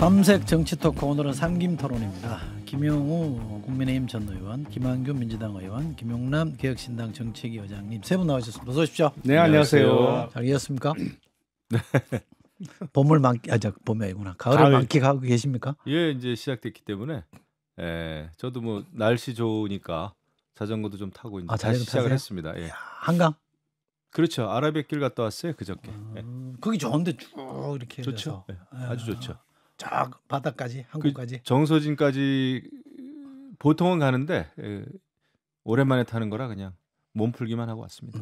삼색 정치 토크 오늘은 삼김 토론입니다. 김영우 국민의힘 전 의원, 김한규 민주당 의원, 김용남 개혁신당 정책위 의장님 세 분 나와주셨습니다. 어서 오십시오. 네, 안녕하세요. 잘 이었습니까? 네. 봄을 봄이 아니구나. 가을을 만끽하고 계십니까? 예, 이제 시작됐기 때문에 저도 뭐 날씨 좋으니까 자전거도 좀 타고 이제 다시 시작을 했습니다. 예. 한강? 그렇죠. 아라뱃길 갔다 왔어요 그저께. 거기 좋은데 쭉 이렇게 좋죠. 예, 아주 좋죠. 쫙 바다까지 한국까지. 정서진까지 보통은 가는데 오랜만에 타는 거라 그냥 몸풀기만 하고 왔습니다.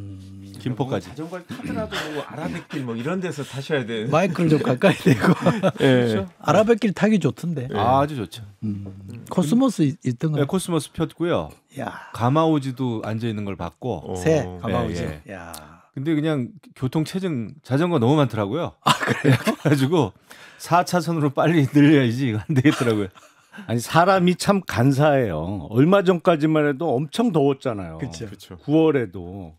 김포까지. 자전거를 타더라도 뭐 아라뱃길 뭐 이런 데서 타셔야 돼. 마이크를 좀 가까이 대고. 그렇죠? 아라뱃길 타기 좋던데. 아주 좋죠. 코스모스 있던가요? 네, 코스모스 폈고요. 야. 가마오지도 앉아 있는 걸 봤고. 새 가마오지. 예. 야. 근데 그냥 교통 체증 자전거 너무 많더라고요. 아, 그래요? 그래가지고 4차선으로 빨리 늘려야지 안 되겠더라고요. 아니 사람이 참 간사해요. 얼마 전까지만 해도 엄청 더웠잖아요. 그렇죠. 9월에도.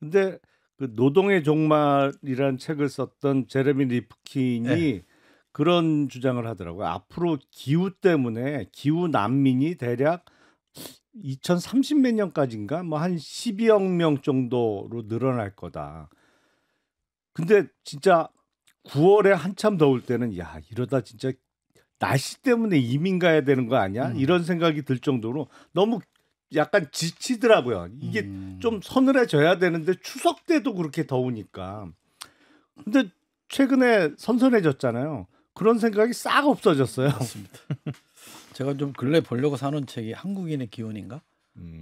근데 그 노동의 종말이라는 책을 썼던 제레미 리프킨이 그런 주장을 하더라고요. 앞으로 기후 때문에 기후 난민이 대략 2030 몇 년까지인가 뭐 한 12억 명 정도로 늘어날 거다. 근데 진짜 9월에 한참 더울 때는 야 이러다 진짜 날씨 때문에 이민 가야 되는 거 아니야? 이런 생각이 들 정도로 너무 약간 지치더라고요. 이게 좀 서늘해져야 되는데 추석 때도 그렇게 더우니까. 근데 최근에 선선해졌잖아요. 그런 생각이 싹 없어졌어요. 맞습니다. 제가 좀 근래 보려고 사는 책이 한국인의 기운인가?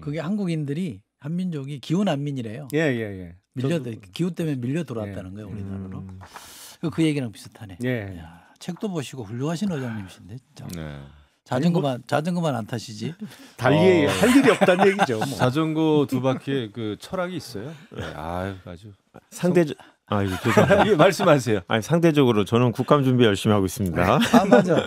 그게 한국인들이 한민족이 기후 난민이래요. 예. 기후 때문에 밀려 들어왔다는 거예요, 우리나라로. 그 얘기랑 비슷하네. 예. 야, 책도 보시고 훌륭하신 의장님이신데 진짜. 네. 자전거만 안 타시지. 달리 할 일이 없다는 얘기죠. 뭐. 자전거 두 바퀴에 그 철학이 있어요. 네. 아주 상대적 이거 죄송합니다. 예, 말씀하세요. 아니 상대적으로 저는 국감 준비 열심히 하고 있습니다. 아 맞아.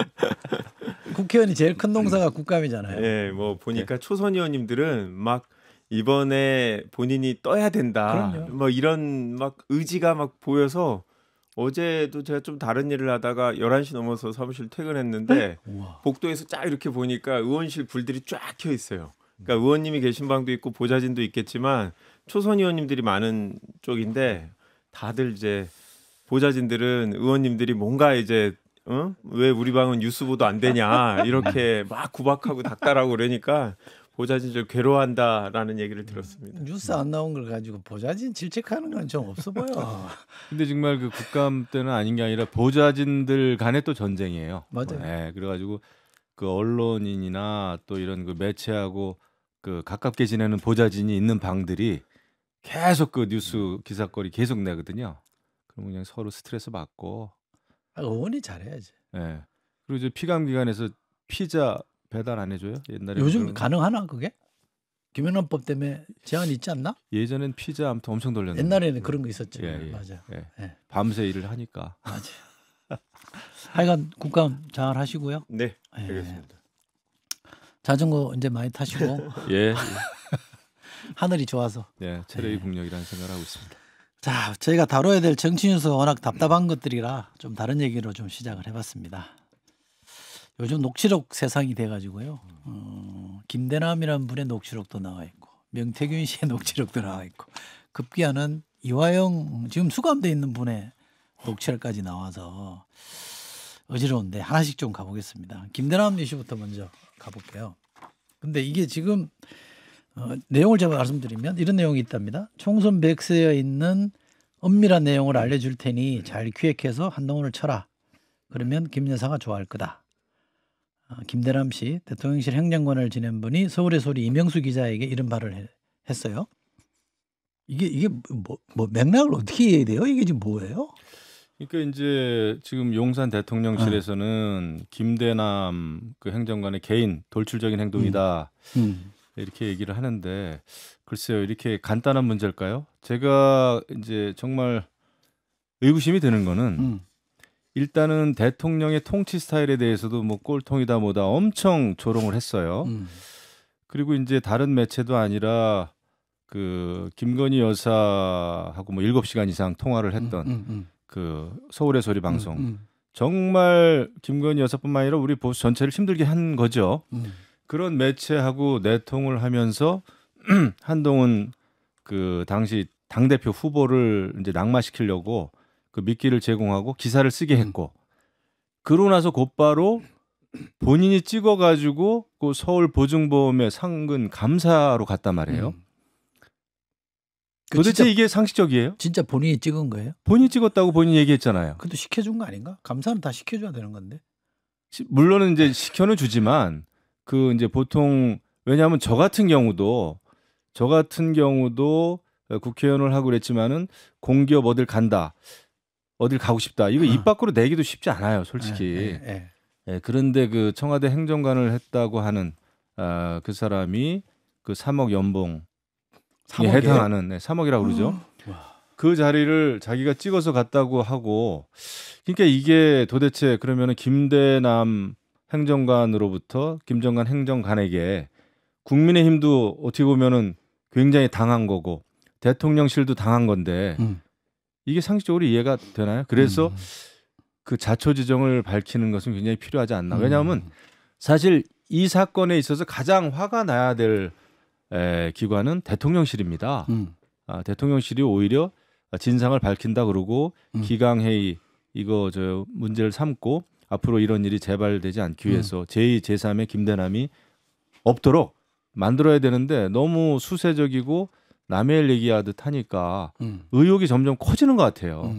국회의원이 제일 큰 농사가 국감이잖아요. 예, 뭐 보니까 초선 의원님들은 막 이번에 본인이 떠야 된다. 그럼요. 뭐 이런 막 의지가 막 보여서 어제도 제가 좀 다른 일을 하다가 11시 넘어서 사무실 퇴근했는데 우와. 복도에서 쫙 이렇게 보니까 의원실 불들이 쫙 켜 있어요. 그러니까 의원님이 계신 방도 있고 보좌진도 있겠지만 초선 의원님들이 많은 쪽인데 다들 이제 보좌진들은 의원님들이 뭔가 이제 왜 우리 방은 뉴스 보도 안 되냐 이렇게 막 구박하고 닥달하고 그러니까 보좌진들 괴로워한다라는 얘기를 들었습니다. 뉴스 안 나온 걸 가지고 보좌진 질책하는 건 좀 없어 보여. 근데 정말 그 국감 때는 아닌 게 아니라 보좌진들 간에 또 전쟁이에요. 맞아요. 네, 그래가지고 그 언론인이나 또 이런 그 매체하고 그 가깝게 지내는 보좌진이 있는 방들이 계속 그 뉴스 기사거리 계속 내거든요. 그럼 그냥 서로 스트레스 받고. 의원이 잘해야지. 네. 그리고 이제 피감 기관에서 피자 배달 안 해줘요? 옛날에 요즘 가능하나 그게? 김영란법 때문에 제한이 있지 않나? 예전엔 피자 아무튼 엄청 돌렸는데. 옛날에는 그런 거 있었죠. 예. 맞아. 예. 밤새 일을 하니까. 맞아. 하여간 국감 잘 하시고요. 네, 예. 알겠습니다. 자전거 이제 많이 타시고 예. 하늘이 좋아서. 예, 체력이 국력이라는 생각을 하고 있습니다. 자, 저희가 다뤄야 될 정치 뉴스가 워낙 답답한 것들이라 좀 다른 얘기로 좀 시작을 해봤습니다. 요즘 녹취록 세상이 돼가지고요. 김대남이라는 분의 녹취록도 나와 있고 명태균 씨의 녹취록도 나와 있고 급기야는 이화영 지금 수감돼 있는 분의 녹취록까지 나와서 어지러운데 하나씩 좀 가보겠습니다. 김대남 이슈부터 먼저 가볼게요. 근데 이게 지금 내용을 제가 말씀드리면 이런 내용이 있답니다. 총선 백서에 있는 엄밀한 내용을 알려줄 테니 잘 기획해서 한동훈을 쳐라. 그러면 김 여사가 좋아할 거다. 김대남 씨 대통령실 행정관을 지낸 분이 서울의 소리 이명수 기자에게 이런 말을 했어요. 이게 뭐 맥락을 어떻게 이해해야 돼요? 이게 지금 뭐예요? 그러니까 이제 지금 용산 대통령실에서는 김대남 그 행정관의 개인 돌출적인 행동이다 이렇게 얘기를 하는데 글쎄요 이렇게 간단한 문제일까요? 제가 이제 정말 의구심이 드는 거는 일단은 대통령의 통치 스타일에 대해서도 뭐 꼴통이다 뭐다 엄청 조롱을 했어요. 그리고 이제 다른 매체도 아니라 그 김건희 여사하고 뭐 7시간 이상 통화를 했던 그 서울의 소리 방송 정말 김건희 여사뿐만 아니라 우리 보수 전체를 힘들게 한 거죠. 그런 매체하고 내통을 하면서 한동훈 그 당시 당대표 후보를 이제 낙마시키려고 그 미끼를 제공하고 기사를 쓰게 했고 그러고 나서 곧바로 본인이 찍어가지고 그 서울 보증보험의 상근 감사로 갔단 말이에요. 도대체 진짜, 이게 상식적이에요? 진짜 본인이 찍은 거예요? 본인이 찍었다고 본인이 얘기했잖아요. 그것도 시켜준 거 아닌가? 감사는 다 시켜줘야 되는 건데. 물론은 이제 시켜는 주지만 그 이제 보통 왜냐하면 저 같은 경우도 국회의원을 하고 그랬지만은 공기업 어딜 간다, 어딜 가고 싶다. 이거 입 밖으로 내기도 쉽지 않아요, 솔직히. 예, 그런데 그 청와대 행정관을 했다고 하는 그 사람이 그 3억 연봉에 해당하는 3억이라고 그러죠. 그 자리를 자기가 찍어서 갔다고 하고, 그러니까 이게 도대체 그러면은 김대남 행정관으로부터 김정관 행정관에게 국민의힘도 어떻게 보면은 굉장히 당한 거고 대통령실도 당한 건데 이게 상식적으로 이해가 되나요? 그래서 그 자초지종을 밝히는 것은 굉장히 필요하지 않나. 왜냐하면 사실 이 사건에 있어서 가장 화가 나야 될 기관은 대통령실입니다. 대통령실이 오히려 진상을 밝힌다 그러고 기강회의 이거 저 문제를 삼고 앞으로 이런 일이 재발되지 않기 위해서 제2, 제3의 김대남이 없도록 만들어야 되는데 너무 수세적이고 남의 일 얘기하듯 하니까 의혹이 점점 커지는 것 같아요.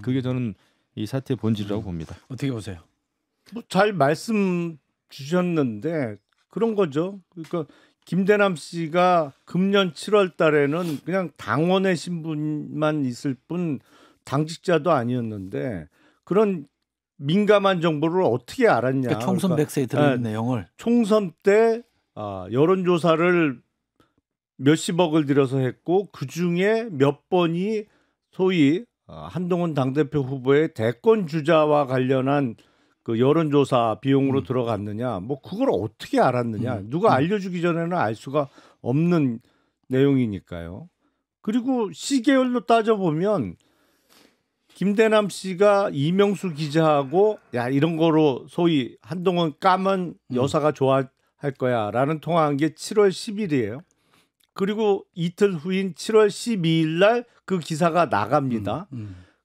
그게 저는 이 사태의 본질이라고 봅니다. 어떻게 보세요? 뭐 잘 말씀 주셨는데 그런 거죠. 그러니까 김대남 씨가 금년 7월 달에는 그냥 당원의 신분만 있을 뿐 당직자도 아니었는데 그런 민감한 정보를 어떻게 알았냐. 그러니까 총선 백서에 들어있는 내용을. 총선 때 여론조사를 몇십억을 들여서 했고 그중에 몇 번이 소위 한동훈 당대표 후보의 대권 주자와 관련한 그 여론조사 비용으로 들어갔느냐. 뭐 그걸 어떻게 알았느냐. 누가 알려주기 전에는 알 수가 없는 내용이니까요. 그리고 시계열로 따져보면 김대남 씨가 이명수 기자하고 야 이런 거로 소위 한동훈 까면 여사가 좋아할 거야라는 통화한 게 7월 10일이에요. 그리고 이틀 후인 7월 12일 날 그 기사가 나갑니다.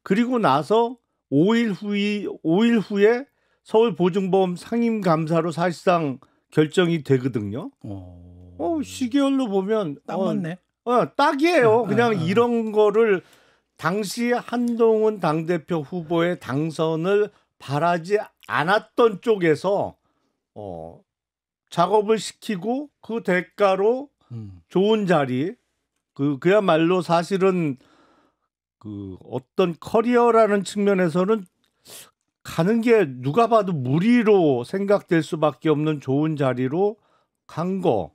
그리고 나서 5일 후에 서울 보증보험 상임감사로 사실상 결정이 되거든요. 시계열로 보면 딱 맞네. 딱이에요. 그냥 이런 거를 당시 한동훈 당대표 후보의 당선을 바라지 않았던 쪽에서 작업을 시키고 그 대가로 좋은 자리 그야말로 사실은 그 어떤 커리어라는 측면에서는 가는 게 누가 봐도 무리로 생각될 수밖에 없는 좋은 자리로 간 거.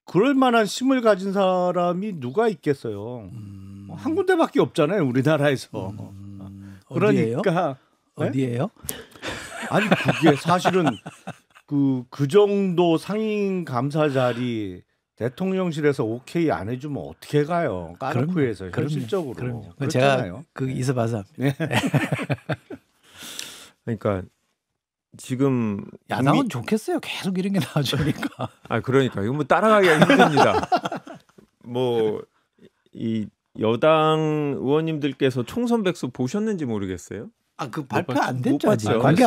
그럴 만한 힘을 가진 사람이 누가 있겠어요. 한 군데밖에 없잖아요, 우리나라에서. 그러니까 어디예요? 아니 그게 사실은 그 정도 상임 감사 자리 대통령실에서 오케이 안 해주면 어떻게 가요? 까르푸에서 현실적으로. 그럼요. 제가 그 있어봐서. 네. 그러니까 지금 야당은 좋겠어요. 계속 이런 게 나와주니까. 그러니까 이거 뭐 따라가기가 힘듭니다. 뭐 이 여당 의원님들께서 총선 백서 보셨는지 모르겠어요. 그 발표 안 됐죠. 아직. 발표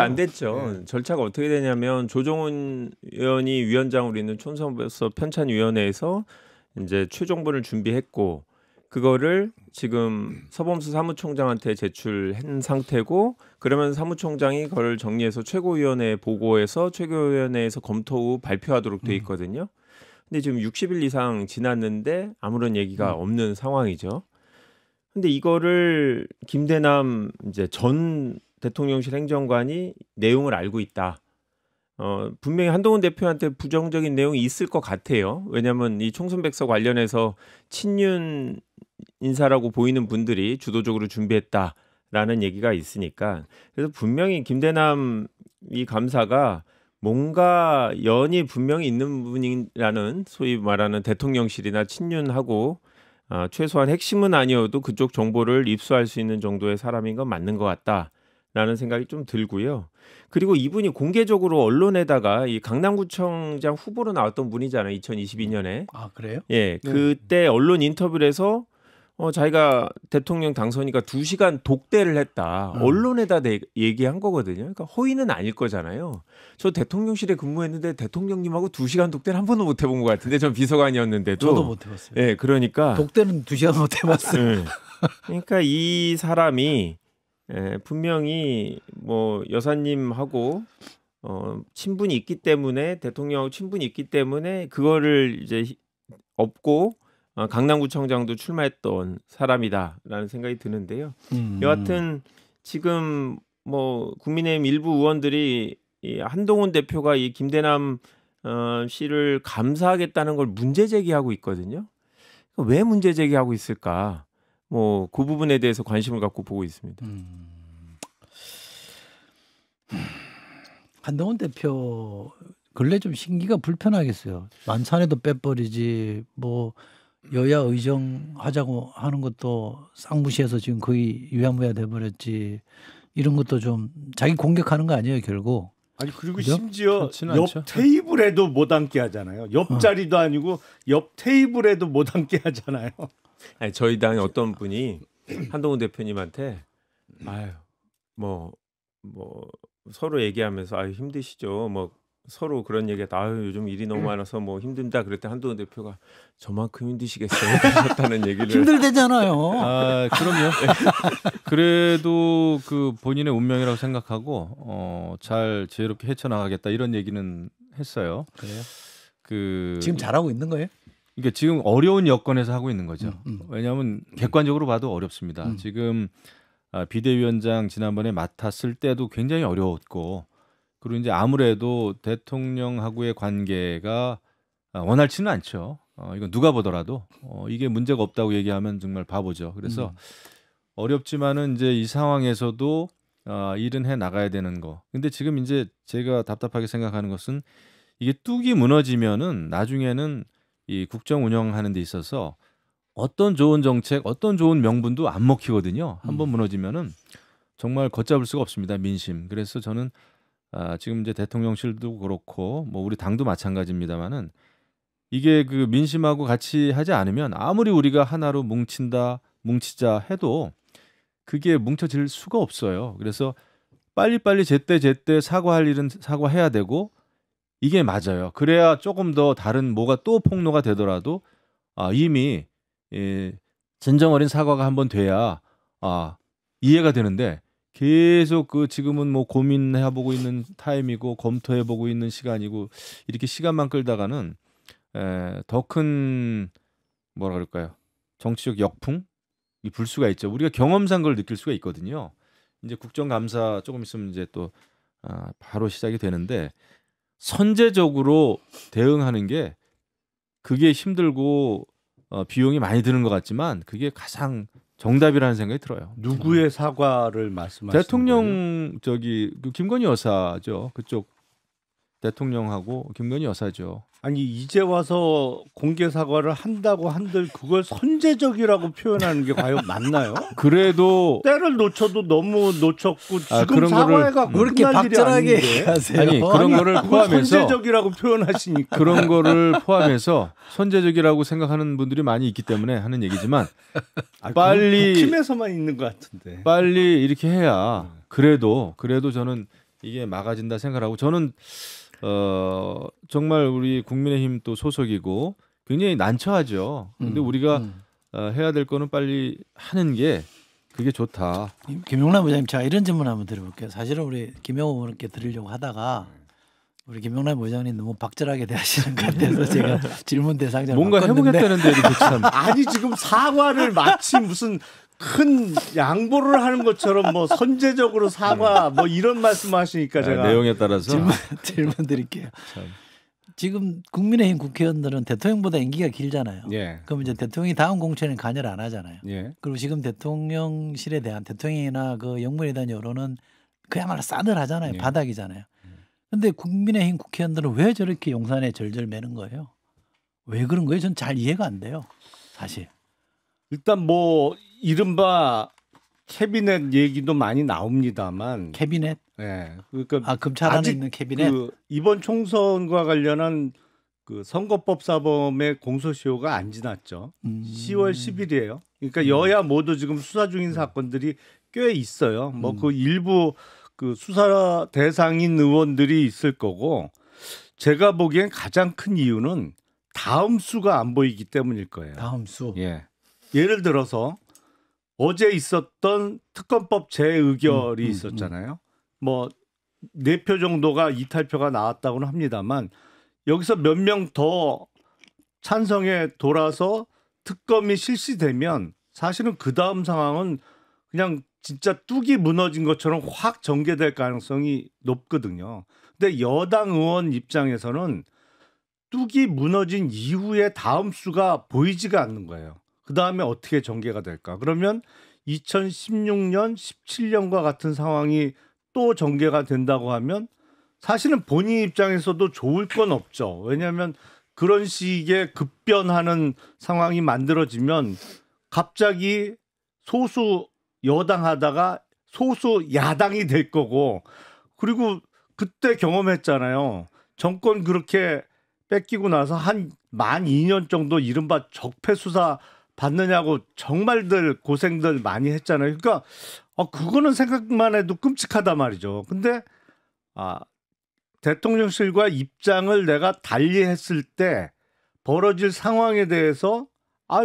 안 됐죠. 네. 절차가 어떻게 되냐면 조정훈 의원이 위원장으로 있는 총선 백서 편찬위원회에서 이제 최종본을 준비했고 그거를 지금 서범수 사무총장한테 제출한 상태고 그러면 사무총장이 그걸 정리해서 최고위원회에 보고해서 최고위원회에서 검토 후 발표하도록 돼 있거든요. 근데 지금 60일 이상 지났는데 아무런 얘기가 없는 상황이죠. 근데 이거를 김대남 이제 전 대통령실 행정관이 내용을 알고 있다. 분명히 한동훈 대표한테 부정적인 내용이 있을 것 같아요. 왜냐하면 이 총선 백서 관련해서 친윤 인사라고 보이는 분들이 주도적으로 준비했다라는 얘기가 있으니까 그래서 분명히 김대남 이 감사가 뭔가 연이 분명히 있는 분이라는 소위 말하는 대통령실이나 친윤하고 최소한 핵심은 아니어도 그쪽 정보를 입수할 수 있는 정도의 사람인 건 맞는 것 같다. 라는 생각이 좀 들고요. 그리고 이분이 공개적으로 언론에다가 이 강남구청장 후보로 나왔던 분이잖아요. 2022년에. 아 그래요? 예, 그때 언론 인터뷰를 해서 자기가 대통령 당선이니까 2시간 독대를 했다. 언론에다 얘기한 거거든요. 그러니까 허위는 아닐 거잖아요. 저 대통령실에 근무했는데 대통령님하고 2시간 독대를 한 번도 못 해본 것 같은데 전 비서관이었는데도. 저도 못 해봤어요. 예, 그러니까 독대는 2시간 못 해봤어요. 예. 그러니까 이 사람이 분명히 뭐 여사님하고 친분이 있기 때문에 대통령하고 친분이 있기 때문에 그거를 이제 업고 강남구청장도 출마했던 사람이다라는 생각이 드는데요. 여하튼 지금 뭐 국민의힘 일부 의원들이 이 한동훈 대표가 이 김대남 씨를 감사하겠다는 걸 문제 제기하고 있거든요. 왜 문제 제기하고 있을까? 뭐 그 부분에 대해서 관심을 갖고 보고 있습니다. 한동훈 대표 근래 좀 심기가 불편하겠어요. 만찬에도 빼버리지 뭐 여야 의정하자고 하는 것도 쌍무시해서 지금 거의 유야무야 돼버렸지. 이런 것도 좀 자기 공격하는 거 아니에요 결국. 아니 그리고 그죠? 심지어 옆 않죠. 테이블에도 못 앉게 하잖아요. 옆자리도 아니고 옆 테이블에도 못 앉게 하잖아요. 아니, 저희 당에 어떤 분이 한동훈 대표님한테 아유 뭐 서로 얘기하면서 아유 힘드시죠. 뭐 서로 그런 얘기가 아유 요즘 일이 너무 많아서 뭐 힘든다 그랬더니 한동훈 대표가 저만큼 힘드시겠어요 하셨다는 얘기를. 힘들대잖아요. 아, 그럼요. 그래도 그 본인의 운명이라고 생각하고 잘 지혜롭게 헤쳐나가겠다 이런 얘기는 했어요. 그래요? 그 지금 잘하고 있는 거예요? 그러니까 지금 어려운 여건에서 하고 있는 거죠. 왜냐하면 객관적으로 봐도 어렵습니다. 지금 비대위원장 지난번에 맡았을 때도 굉장히 어려웠고 그리고 이제 아무래도 대통령하고의 관계가 원활치는 않죠. 이건 누가 보더라도 이게 문제가 없다고 얘기하면 정말 바보죠. 그래서 어렵지만은 이제 이 상황에서도 일은 해 나가야 되는 거. 근데 지금 이제 제가 답답하게 생각하는 것은 이게 뚝이 무너지면은 나중에는 이 국정 운영하는 데 있어서 어떤 좋은 정책, 어떤 좋은 명분도 안 먹히거든요. 한번 무너지면은 정말 걷잡을 수가 없습니다. 민심. 그래서 저는 지금 이제 대통령실도 그렇고 뭐 우리 당도 마찬가지입니다만은 이게 그 민심하고 같이 하지 않으면 아무리 우리가 하나로 뭉치자 해도 그게 뭉쳐질 수가 없어요. 그래서 빨리빨리 제때 사과할 일은 사과해야 되고 이게 맞아요. 그래야 조금 더 다른 뭐가 또 폭로가 되더라도 이미 진정 어린 사과가 한번 돼야 이해가 되는데 계속 그 지금은 뭐 고민해보고 있는 타임이고 검토해보고 있는 시간이고 이렇게 시간만 끌다가는 더 큰 뭐라 그럴까요? 정치적 역풍이 불 수가 있죠. 우리가 경험상 그걸 느낄 수가 있거든요. 이제 국정감사 조금 있으면 이제 또 바로 시작이 되는데 선제적으로 대응하는 게 그게 힘들고 비용이 많이 드는 것 같지만 그게 가장 정답이라는 생각이 들어요. 누구의 사과를 말씀하시는 대통령 저기 그 김건희 여사죠. 그쪽 대통령하고 김건희 여사죠. 아니 이제 와서 공개 사과를 한다고 한들 그걸 선제적이라고 표현하는 게 과연 맞나요? 그래도 때를 놓쳐도 너무 놓쳤고 지금 그런 사과해가 왜 이렇게 박절하게 하세요? 아니 그런 거를 포함해서 선제적이라고 표현하시니까 그런 거를 포함해서 선제적이라고 생각하는 분들이 많이 있기 때문에 하는 얘기지만 빨리 국힘에서만 있는 것 같은데 빨리 이렇게 해야 그래도 저는 이게 막아진다 생각하고 저는 정말 우리 국민의힘 또 소속이고 굉장히 난처하죠. 근데 우리가 해야 될 거는 빨리 하는 게 그게 좋다. 김용남 의장님 제가 이런 질문 한번 드려볼게요. 사실은 우리 김영호 의원께 드리려고 하다가 우리 김용남 의장님 너무 박절하게 대하시는 것 같아서 제가 질문 대상자를 뭔가 바꿨는데 해보겠다는데 이렇게 참 아니 지금 사과를 마치 무슨 큰 양보를 하는 것처럼 뭐 선제적으로 사과 뭐 이런 말씀하시니까 제가 내용에 따라서 질문 드릴게요. 참. 지금 국민의힘 국회의원들은 대통령보다 임기가 길잖아요. 예. 그럼 이제 대통령이 다음 공천에 관여를 안 하잖아요. 예. 그리고 지금 대통령실에 대한 대통령이나 그 영문에 대한 여론은 그야말로 싸늘하잖아요. 예. 바닥이잖아요. 근데 국민의힘 국회의원들은 왜 저렇게 용산에 절절 매는 거예요? 왜 그런 거예요? 전 잘 이해가 안 돼요. 사실. 일단 뭐 이른바 캐비넷 얘기도 많이 나옵니다만 캐비넷? 네, 그러니까 검찰 안에 아직 있는 캐비넷? 이번 총선과 관련한 그 선거법 사범의 공소시효가 안 지났죠. 10월 10일이에요. 그러니까 여야 모두 지금 수사 중인 사건들이 꽤 있어요. 뭐 그 일부 그 수사 대상인 의원들이 있을 거고 제가 보기엔 가장 큰 이유는 다음 수가 안 보이기 때문일 거예요. 다음 수. 예. 예를 들어서 어제 있었던 특검법 재의결이 있었잖아요. 뭐 4표 정도가 이탈표가 나왔다고는 합니다만 여기서 몇 명 더 찬성에 돌아서 특검이 실시되면 사실은 그 다음 상황은 그냥 진짜 뚝이 무너진 것처럼 확 전개될 가능성이 높거든요. 근데 여당 의원 입장에서는 뚝이 무너진 이후에 다음 수가 보이지가 않는 거예요. 그 다음에 어떻게 전개가 될까? 그러면 2016년, 17년과 같은 상황이 또 전개가 된다고 하면 사실은 본인 입장에서도 좋을 건 없죠. 왜냐하면 그런 식의 급변하는 상황이 만들어지면 갑자기 소수 여당 하다가 소수 야당이 될 거고 그리고 그때 경험했잖아요. 정권 그렇게 뺏기고 나서 만 2년 정도 이른바 적폐 수사 받느냐고 정말들 고생들 많이 했잖아요. 그러니까 그거는 생각만 해도 끔찍하단 말이죠. 근데 대통령실과 입장을 내가 달리했을 때 벌어질 상황에 대해서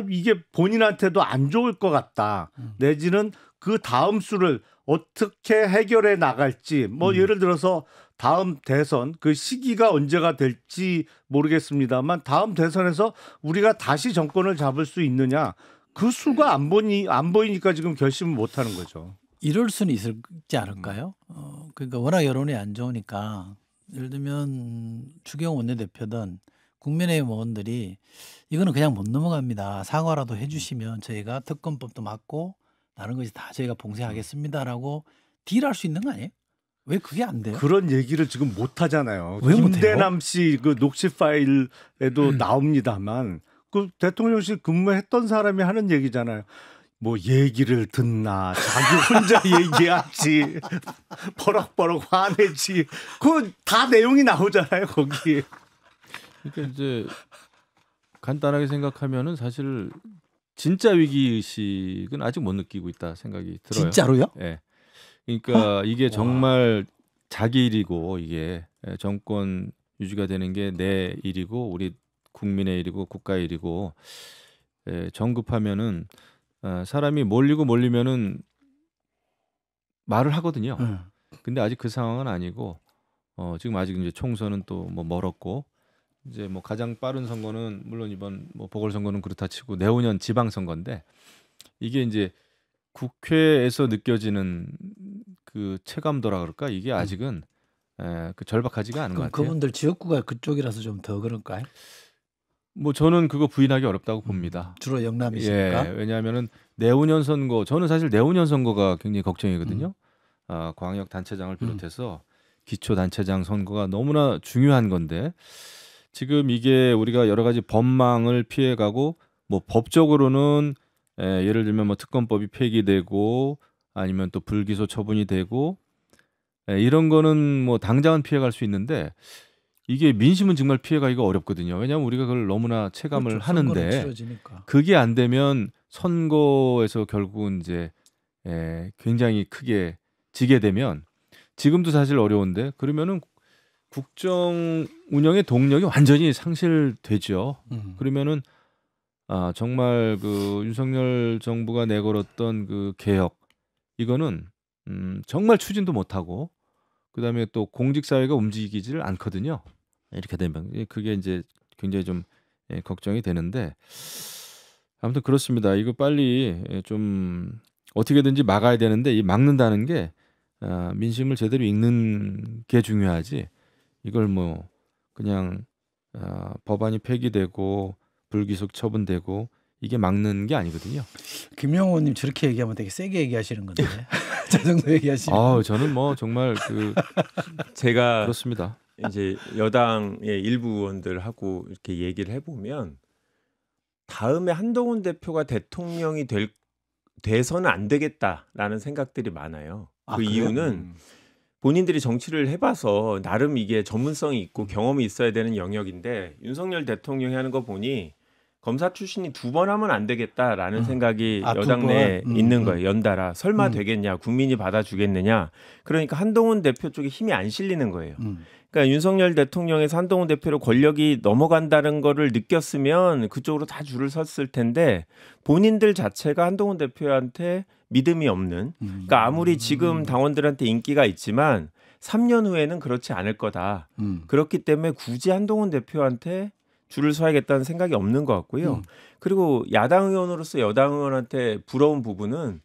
이게 본인한테도 안 좋을 것 같다. 내지는 그 다음 수를 어떻게 해결해 나갈지 뭐 예를 들어서 다음 대선 그 시기가 언제가 될지 모르겠습니다만 다음 대선에서 우리가 다시 정권을 잡을 수 있느냐 그 수가 안 보이니까 지금 결심을 못 하는 거죠. 이럴 수는 있지 않을까요? 그러니까 워낙 여론이 안 좋으니까 예를 들면 추경호 원내대표든 국민의힘 의원들이 이거는 그냥 못 넘어갑니다. 사과라도 해주시면 저희가 특검법도 맞고 다른 것이 다 저희가 봉쇄하겠습니다라고 딜할 수 있는 거 아니에요? 왜 그게 안 돼요? 그런 얘기를 지금 못 하잖아요. 왜 김대남 씨 그 녹취 파일에도 나옵니다만 그 대통령실 근무했던 사람이 하는 얘기잖아요. 뭐 얘기를 듣나 자기 혼자 얘기하지 버럭버럭 화내지 그 다 내용이 나오잖아요 거기. 그러니까 이제 간단하게 생각하면은 사실 진짜 위기 의식은 아직 못 느끼고 있다 생각이 들어요. 진짜로요? 예. 그러니까 이게 정말 자기 일이고 이게 정권 유지가 되는 게 내 일이고 우리 국민의 일이고 국가의 일이고 정급하면은 사람이 몰리면은 말을 하거든요. 근데 아직 그 상황은 아니고 지금 아직 이제 총선은 또 뭐 멀었고 이제 뭐 가장 빠른 선거는 물론 이번 뭐 보궐선거는 그렇다 치고 내후년 지방선거인데 이게 이제 국회에서 느껴지는 그 체감도라 그럴까 이게 아직은 그 절박하지가 않은 것 같아요. 그분들 지역구가 그쪽이라서 좀 더 그럴까요? 뭐 저는 그거 부인하기 어렵다고 봅니다. 주로 영남이시니까. 예, 왜냐하면은 내후년 선거 저는 사실 내후년 선거가 굉장히 걱정이거든요. 광역 단체장을 비롯해서 기초 단체장 선거가 너무나 중요한 건데 지금 이게 우리가 여러 가지 법망을 피해가고 뭐 법적으로는 예를 들면 뭐 특검법이 폐기되고 아니면 또 불기소 처분이 되고 이런 거는 뭐 당장은 피해갈 수 있는데 이게 민심은 정말 피해가기가 어렵거든요. 왜냐하면 우리가 그걸 너무나 체감을 그렇죠. 하는데 그게 안 되면 선거에서 결국은 이제 굉장히 크게 지게 되면 지금도 사실 어려운데 그러면은 국정 운영의 동력이 완전히 상실되죠. 그러면은 정말 그 윤석열 정부가 내걸었던 그 개혁 이거는 정말 추진도 못하고 그다음에 또 공직 사회가 움직이지를 않거든요. 이렇게 되면 그게 이제 굉장히 좀 걱정이 되는데 아무튼 그렇습니다. 이거 빨리 좀 어떻게든지 막아야 되는데 이 막는다는 게 민심을 제대로 읽는 게 중요하지. 이걸 뭐 그냥 법안이 폐기되고 불기소 처분되고 이게 막는 게 아니거든요. 김영호님 저렇게 얘기하면 되게 세게 얘기하시는 건데 저 정도 얘기하시면. 저는 뭐 정말 제가 그렇습니다. 이제 여당의 일부 의원들하고 이렇게 얘기를 해보면 다음에 한동훈 대표가 대통령이 될 돼서는 안 되겠다라는 생각들이 많아요. 아, 그 그래요? 이유는 본인들이 정치를 해봐서 나름 이게 전문성이 있고 경험이 있어야 되는 영역인데 윤석열 대통령이 하는 거 보니 검사 출신이 2번 하면 안 되겠다라는 생각이 아, 여당 두 내에 번? 있는 거예요. 연달아. 설마 되겠냐. 국민이 받아주겠느냐. 그러니까 한동훈 대표 쪽에 힘이 안 실리는 거예요. 그러니까 윤석열 대통령에서 한동훈 대표로 권력이 넘어간다는 거를 느꼈으면 그쪽으로 다 줄을 섰을 텐데 본인들 자체가 한동훈 대표한테 믿음이 없는. 그러니까 아무리 지금 당원들한테 인기가 있지만 3년 후에는 그렇지 않을 거다. 그렇기 때문에 굳이 한동훈 대표한테 줄을 서야겠다는 생각이 없는 것 같고요. 그리고 야당 의원으로서 여당 의원한테 부러운 부분은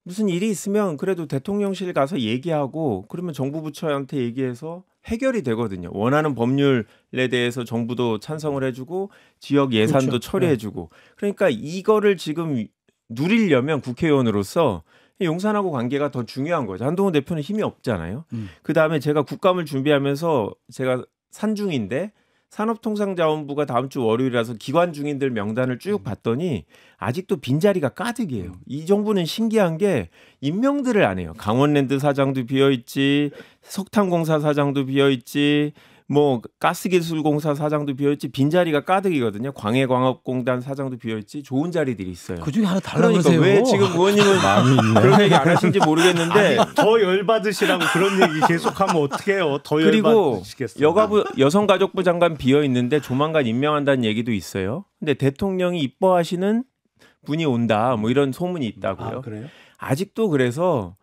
무슨 일이 있으면 그래도 대통령실 가서 얘기하고 그러면 정부 부처한테 얘기해서 해결이 되거든요. 원하는 법률에 대해서 정부도 찬성을 해주고 지역 예산도 그렇죠. 처리해주고. 그러니까 이거를 지금 누리려면 국회의원으로서 용산하고 관계가 더 중요한 거죠. 한동훈 대표는 힘이 없잖아요. 그다음에 제가 국감을 준비하면서 제가 산중인데 산업통상자원부가 다음 주 월요일이라서 기관 중인들 명단을 쭉 봤더니 아직도 빈자리가 가득이에요. 이 정부는 신기한 게 임명들을 안 해요. 강원랜드 사장도 비어있지, 석탄공사 사장도 비어있지, 뭐 가스기술공사 사장도 비어있지, 빈자리가 가득이거든요. 광해광업공단 사장도 비어있지, 좋은 자리들이 있어요. 그중에 하나 달라고 그러니까 그러세요. 왜 지금 의원님은 그런 얘기 안 하신지 모르겠는데 더 열받으시라고 그런 얘기 계속하면 어떡해요. 더 그리고 열받으시겠어요. 여성가족부 장관 비어 있는데 조만간 임명한다는 얘기도 있어요. 근데 대통령이 이뻐하시는 분이 온다. 뭐 이런 소문이 있다고요. 아, 그래요? 아직도 그래서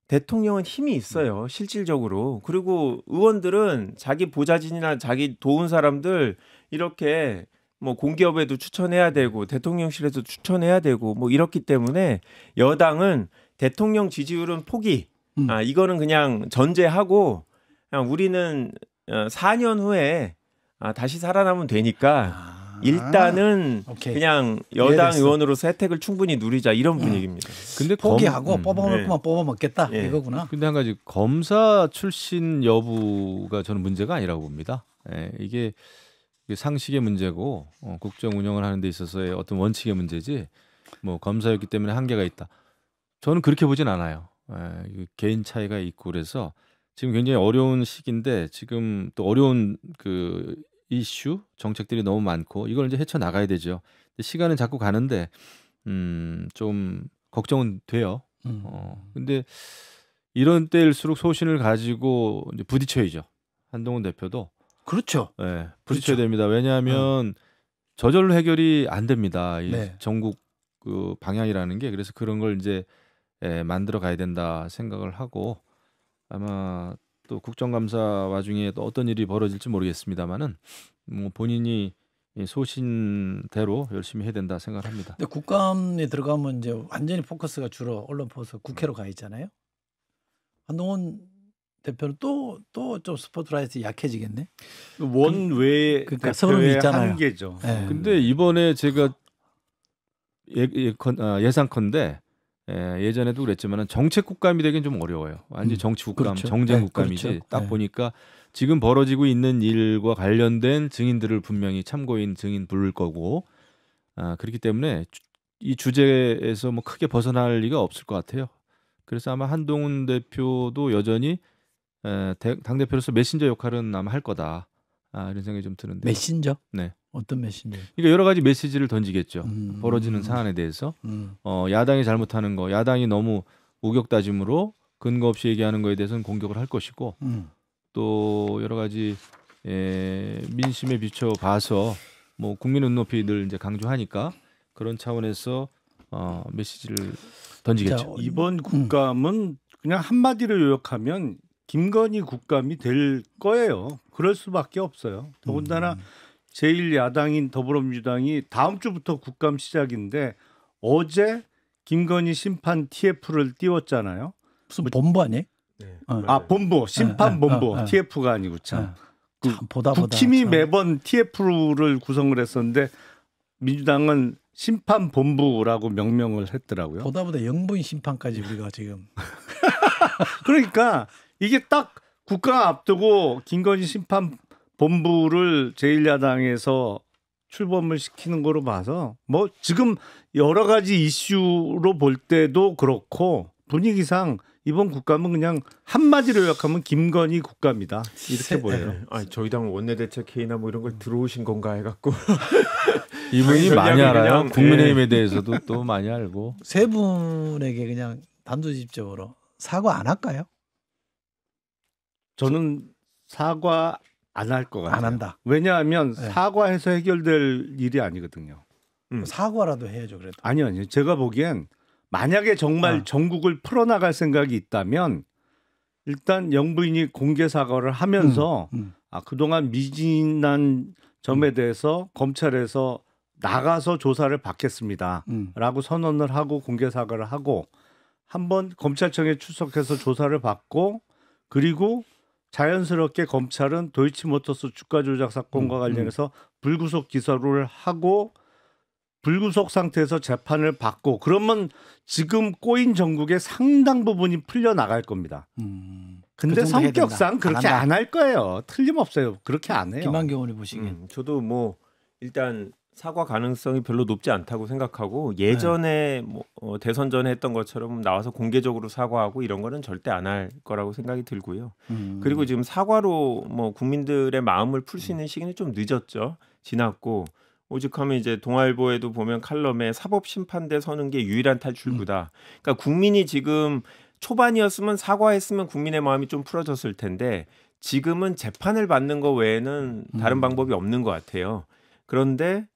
대통령은 힘이 있어요. 실질적으로. 그리고 의원들은 자기 보좌진이나 자기 도운 사람들 이렇게 뭐 공기업에도 추천해야 되고 대통령실에도 추천해야 되고 뭐 이렇기 때문에 여당은 대통령 지지율은 포기. 이거는 그냥 전제하고 그냥 우리는 4년 후에 다시 살아나면 되니까 일단은 오케이. 그냥 여당 이해됐어. 의원으로서 혜택을 충분히 누리자 이런 분위기입니다. 근데 포기하고 뽑아먹을 네. 것만 뽑아 먹겠다 예. 이거구나. 근데 한 가지 검사 출신 여부가 저는 문제가 아니라고 봅니다. 이게 상식의 문제고 국정 운영을 하는 데 있어서의 어떤 원칙의 문제지 뭐 검사였기 때문에 한계가 있다. 저는 그렇게 보진 않아요. 개인 차이가 있고 그래서 지금 굉장히 어려운 시기인데 지금 또 어려운 그 이슈 정책들이 너무 많고 이걸 이제 헤쳐 나가야 되죠. 근데 시간은 자꾸 가는데 좀 걱정은 돼요. 근데 이런 때일수록 소신을 가지고 이제 부딪혀야죠. 한동훈 대표도 그렇죠. 부딪혀야 그렇죠. 됩니다. 왜냐하면 저절로 해결이 안 됩니다. 이 네. 전국 그 방향이라는 게 그래서 그런 걸 이제 만들어 가야 된다 생각을 하고 아마 또 국정감사 와중에 또 어떤 일이 벌어질지 모르겠습니다만은 뭐 본인이 소신대로 열심히 해야 된다 생각합니다. 근데 국감에 들어가면 이제 완전히 포커스가 주로 언론 포커스 국회로 가 있잖아요. 한동훈 대표는 또 좀 스포트라이트 약해지겠네. 원외 그러니까 서름이 있잖아요. 한계죠. 네. 근데 이번에 제가 예상컨대 예전에도 그랬지만은 정책 국감이 되긴 좀 어려워요. 완전 정치 국감, 그렇죠. 정쟁 네, 국감이지. 그렇죠. 딱 네. 보니까 지금 벌어지고 있는 일과 관련된 증인들을 분명히 참고인 증인 부를 거고 그렇기 때문에 이 주제에서 뭐 크게 벗어날 리가 없을 것 같아요. 그래서 아마 한동훈 대표도 여전히 당 대표로서 메신저 역할은 아마 할 거다. 이런 생각이 좀 드는데. 메신저? 네. 어떤 메신저? 그러니까 여러 가지 메시지를 던지겠죠. 벌어지는 사안에 대해서. 야당이 잘못하는 거, 야당이 너무 우격다짐으로 근거 없이 얘기하는 거에 대해서는 공격을 할 것이고 또 여러 가지 민심에 비춰 봐서 뭐 국민 눈높이 늘 이제 강조하니까 그런 차원에서 메시지를 던지겠죠. 자, 이번 국감은 그냥 한마디로 요약하면 김건희 국감이 될 거예요. 그럴 수밖에 없어요. 더군다나 제1야당인 더불어민주당이 다음 주부터 국감 시작인데 어제 김건희 심판 TF를 띄웠잖아요. 무슨 본부 아니에요? 본부 심판 본부 네. TF가 아니고 참. 참 보다 국힘이 참. 매번 TF를 구성을 했었는데 민주당은 심판 본부라고 명명을 했더라고요. 보다 영부인 심판까지 우리가 지금 그러니까 이게 딱 국감 앞두고 김건희 심판 본부를 제1야당에서 출범을 시키는 거로 봐서 뭐 지금 여러 가지 이슈로 볼 때도 그렇고 분위기상 이번 국감은 그냥 한마디로 요약하면 김건희 국감이다 이렇게 보여요. 아니 저희 당 원내대책회의나 뭐 이런 걸 들어오신 건가 해갖고 이분이 많이 알아요. 그냥, 국민의힘에 대해서도 또 많이 알고. 세 분에게 그냥 단도직입적으로 사과 안 할까요? 저는 사과 안 할 것 같아요. 안 한다. 왜냐하면 네. 사과해서 해결될 일이 아니거든요. 사과라도 해야죠. 그래도. 아니요. 제가 보기엔 만약에 정말 전국을 풀어나갈 생각이 있다면 일단 영부인이 공개 사과를 하면서 그동안 미진한 점에 대해서 검찰에서 나가서 조사를 받겠습니다라고 선언을 하고 공개 사과를 하고 한번 검찰청에 출석해서 조사를 받고 그리고 자연스럽게 검찰은 도이치모터스 주가 조작 사건과 관련해서 불구속 기소를 하고 불구속 상태에서 재판을 받고 그러면 지금 꼬인 전국의 상당 부분이 풀려 나갈 겁니다. 근데 그 정도 해야 성격상 된다. 그렇게 안 할 거예요. 틀림없어요. 그렇게 안 해요. 김한경 의원이 보시기엔. 저도 뭐 일단 사과 가능성이 별로 높지 않다고 생각하고 예전에 뭐 대선 전에 했던 것처럼 나와서 공개적으로 사과하고 이런 거는 절대 안 할 거라고 생각이 들고요. 그리고 지금 사과로 뭐 국민들의 마음을 풀 수 있는 시기는 좀 늦었죠. 지났고 오죽하면 이제 동아일보에도 보면 칼럼에 사법심판대 서는 게 유일한 탈출구다. 그러니까 국민이 지금 초반이었으면 사과했으면 국민의 마음이 좀 풀어졌을 텐데 지금은 재판을 받는 거 외에는 다른 방법이 없는 것 같아요. 그런데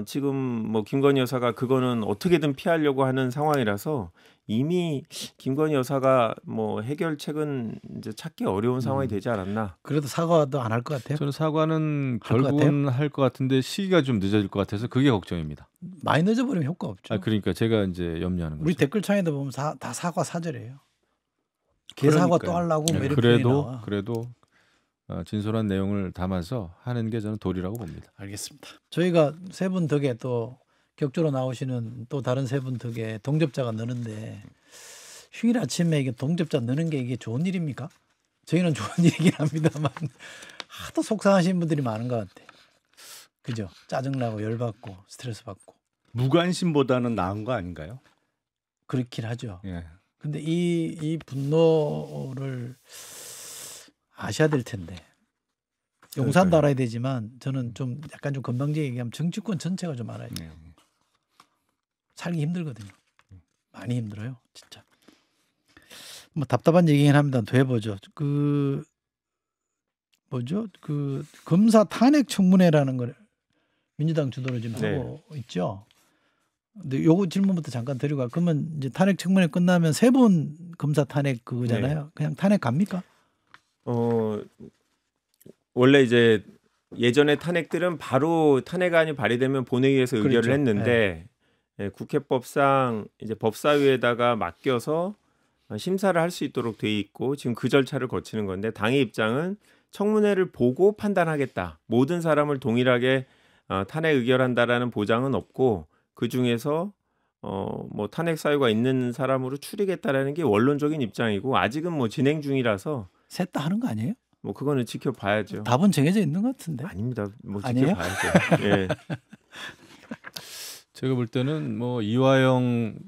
지금 뭐 김건희 여사가 그거는 어떻게든 피하려고 하는 상황이라서 이미 김건희 여사가 뭐 해결책은 이제 찾기 어려운 상황이 되지 않았나. 그래도 사과도 안 할 것 같아요. 저는 사과는 할것 결국은 할 것 같은데 시기가 좀 늦어질 것 같아서 그게 걱정입니다. 많이 늦어버리면 효과 없죠. 그러니까 제가 이제 염려하는 거죠. 우리 댓글창에도 보면 다 사과 사절이에요. 개사과 또 하려고 뭐 이런 표현이 나와. 그래도 진솔한 내용을 담아서 하는 게 저는 도리라고 봅니다. 알겠습니다. 저희가 세 분 덕에 또 격주로 나오시는 또 다른 세 분 덕에 동접자가 느는데 휴일 아침에 이게 동접자 느는 게 이게 좋은 일입니까? 저희는 좋은 일이긴 합니다만 하도 속상하신 분들이 많은 것 같아. 그죠? 짜증나고 열받고 스트레스 받고. 무관심보다는 나은 거 아닌가요? 그렇긴 하죠. 예. 근데 이 분노를 아셔야 될 텐데. 용산도 알아야 되지만 저는 좀 약간 좀 건방지게 얘기하면 정치권 전체가 좀 알아야 돼요. 살기 힘들거든요. 많이 힘들어요, 진짜. 뭐 답답한 얘기긴 합니다. 더 해보죠. 그 뭐죠? 그 검사 탄핵 청문회라는 걸 민주당 주도로 지금 하고 있죠. 근데 요거 질문부터 잠깐 드리고 그러면 이제 탄핵 청문회 끝나면 세 분 검사 탄핵 그거잖아요. 그냥 탄핵 갑니까? 원래 이제 예전에 탄핵들은 바로 탄핵안이 발의되면 본회의에서 의결을 그렇죠. 했는데 국회법상 이제 법사위에다가 맡겨서 심사를 할 수 있도록 돼 있고 지금 그 절차를 거치는 건데 당의 입장은 청문회를 보고 판단하겠다. 모든 사람을 동일하게 탄핵 의결한다라는 보장은 없고 그 중에서 뭐 탄핵 사유가 있는 사람으로 추리겠다라는 게 원론적인 입장이고 아직은 뭐 진행 중이라서 셋 다 하는 거 아니에요? 뭐 그거는 지켜봐야죠. 답은 정해져 있는 것 같은데. 아닙니다. 뭐 아니에요? 지켜봐야죠. 예. 제가 볼 때는 뭐 이화영